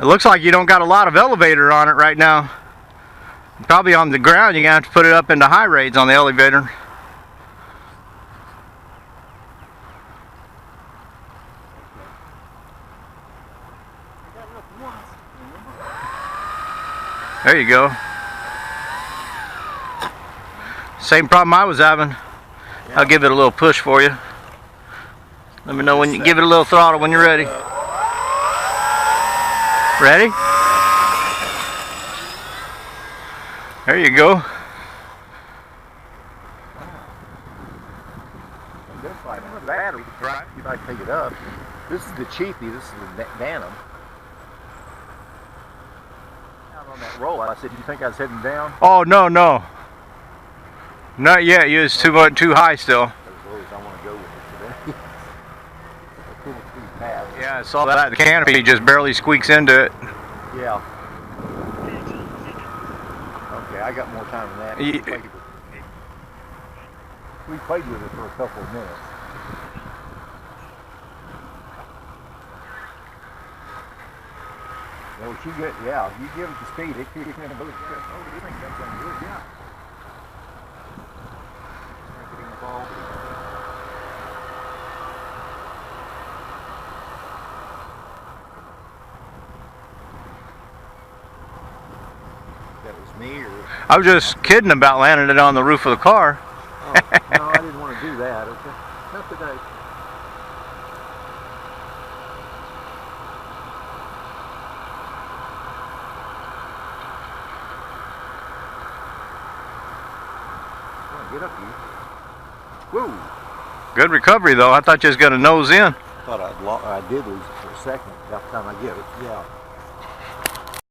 looks like you don't got a lot of elevator on it right now. Probably on the ground, you're going to have to put it up into high rates on the elevator. There you go. Same problem I was having. I'll give it a little push for you. Let me know when you give it a little throttle when you're ready. Ready? There you go. Battery, right? You might pick it up. This is the cheapie. This is the Dynam. Out on that roll, I said, "Do you think I was heading down?" Oh no, no, not yet. You was too high still. As low as I want to go with it today. Cool, pretty fast. Yeah, I saw that. The canopy just barely squeaks into it. Yeah. Okay, I got more time than that. We played with it for a couple of minutes. Well, you get, yeah, you give it the speed, it keeps in the booth. Oh, you think that's on good? Yeah. That was me, or? I was just kidding about landing it on the roof of the car. Oh, no, I didn't want to do that. Okay. Not today. Get up here. Whoa! Good recovery though. I thought you was gonna nose in. I thought I did lose it for a second. By the time I get it, yeah.